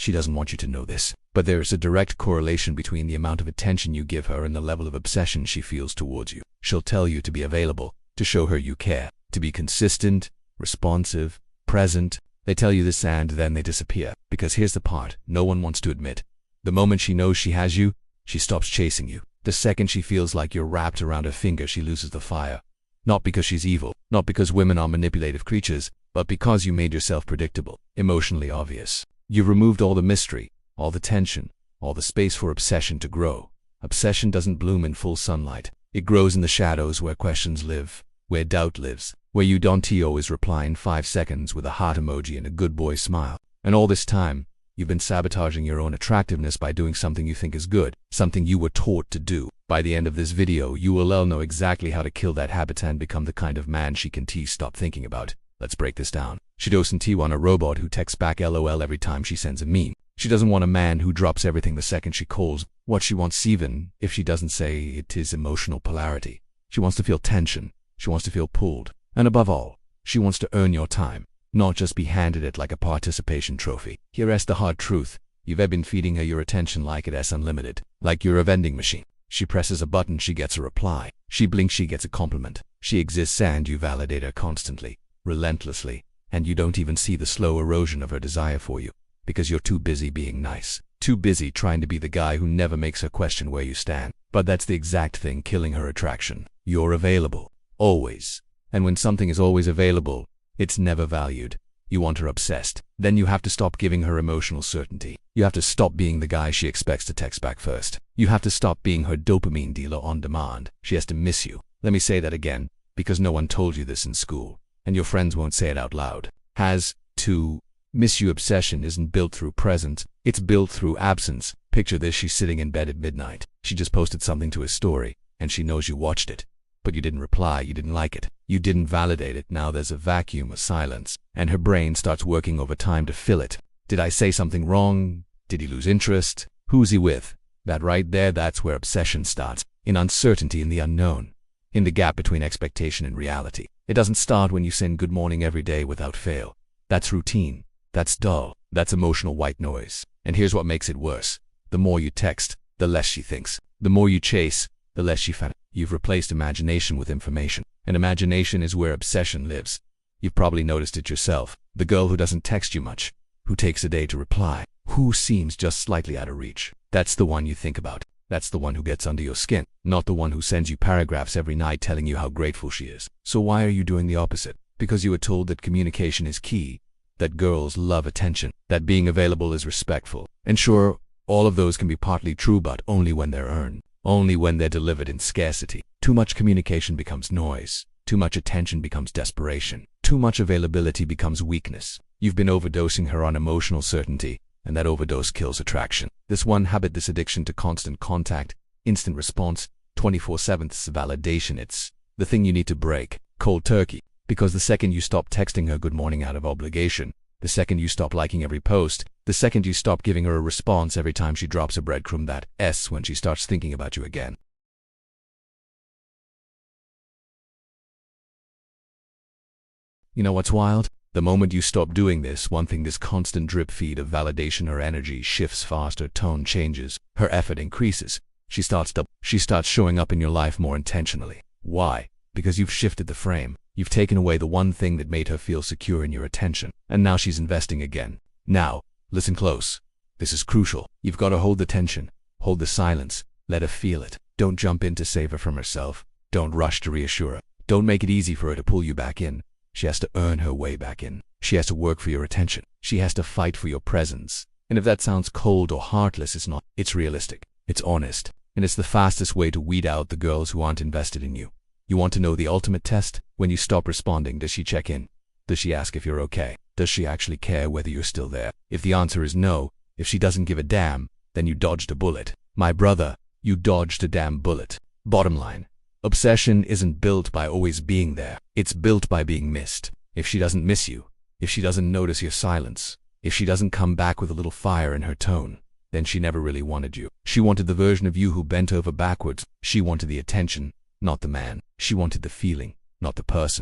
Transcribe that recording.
She doesn't want you to know this, but there is a direct correlation between the amount of attention you give her and the level of obsession she feels towards you. She'll tell you to be available, to show her you care, to be consistent, responsive, present. They tell you this and then they disappear. Because here's the part no one wants to admit. The moment she knows she has you, she stops chasing you. The second she feels like you're wrapped around her finger, she loses the fire. Not because she's evil, not because women are manipulative creatures, but because you made yourself predictable, emotionally obvious. You've removed all the mystery, all the tension, all the space for obsession to grow. Obsession doesn't bloom in full sunlight. It grows in the shadows where questions live, where doubt lives, where you don't always reply in 5 seconds with a heart emoji and a good boy smile. And all this time, you've been sabotaging your own attractiveness by doing something you think is good, something you were taught to do. By the end of this video, you will all know exactly how to kill that habit and become the kind of man she can stop thinking about. Let's break this down. She doesn't want a robot who texts back LOL every time she sends a meme. She doesn't want a man who drops everything the second she calls. What she wants, even if she doesn't say it, is emotional polarity. She wants to feel tension. She wants to feel pulled. And above all, she wants to earn your time, not just be handed it like a participation trophy. Here's the hard truth. You've been feeding her your attention like it's unlimited, like you're a vending machine. She presses a button, she gets a reply. She blinks, she gets a compliment. She exists and you validate her constantly, relentlessly, and you don't even see the slow erosion of her desire for you, because you're too busy being nice, too busy trying to be the guy who never makes her question where you stand. But that's the exact thing killing her attraction. You're available, always. And when something is always available, it's never valued. You want her obsessed. Then you have to stop giving her emotional certainty. You have to stop being the guy she expects to text back first. You have to stop being her dopamine dealer on demand. She has to miss you. Let me say that again, because no one told you this in school, and your friends won't say it out loud. Has to miss you. Obsession isn't built through presence, it's built through absence. Picture this: she's sitting in bed at midnight. She just posted something to his story, and she knows you watched it. But you didn't reply, you didn't like it, you didn't validate it. Now there's a vacuum of silence, and her brain starts working overtime to fill it. Did I say something wrong? Did he lose interest? Who's he with? That right there, that's where obsession starts. In uncertainty, in the unknown, in the gap between expectation and reality. It doesn't start when you send good morning every day without fail. That's routine. That's dull. That's emotional white noise. And here's what makes it worse. The more you text, the less she thinks. The more you chase, the less she fancies. You've replaced imagination with information. And imagination is where obsession lives. You've probably noticed it yourself. The girl who doesn't text you much, who takes a day to reply, who seems just slightly out of reach. That's the one you think about. That's the one who gets under your skin, not the one who sends you paragraphs every night telling you how grateful she is. So why are you doing the opposite? Because you were told that communication is key, that girls love attention, that being available is respectful. And sure, all of those can be partly true, but only when they're earned. Only when they're delivered in scarcity. Too much communication becomes noise. Too much attention becomes desperation. Too much availability becomes weakness. You've been overdosing her on emotional certainty, and that overdose kills attraction. This one habit, this addiction to constant contact, instant response, 24/7 validation, it's the thing you need to break, cold turkey. Because the second you stop texting her good morning out of obligation, the second you stop liking every post, the second you stop giving her a response every time she drops a breadcrumb, that's when she starts thinking about you again. You know what's wild? The moment you stop doing this one thing, this constant drip feed of validation, her energy shifts fast, her tone changes, her effort increases. She starts showing up in your life more intentionally. Why? Because you've shifted the frame. You've taken away the one thing that made her feel secure in your attention. And now she's investing again. Now, listen close. This is crucial. You've got to hold the tension. Hold the silence. Let her feel it. Don't jump in to save her from herself. Don't rush to reassure her. Don't make it easy for her to pull you back in. She has to earn her way back in. She has to work for your attention. She has to fight for your presence. And if that sounds cold or heartless, it's not. It's realistic. It's honest. And it's the fastest way to weed out the girls who aren't invested in you. You want to know the ultimate test? When you stop responding, does she check in? Does she ask if you're okay? Does she actually care whether you're still there? If the answer is no, if she doesn't give a damn, then you dodged a bullet. My brother, you dodged a damn bullet. Bottom line, obsession isn't built by always being there. It's built by being missed. If she doesn't miss you, if she doesn't notice your silence, if she doesn't come back with a little fire in her tone, then she never really wanted you. She wanted the version of you who bent over backwards. She wanted the attention, not the man. She wanted the feeling, not the person.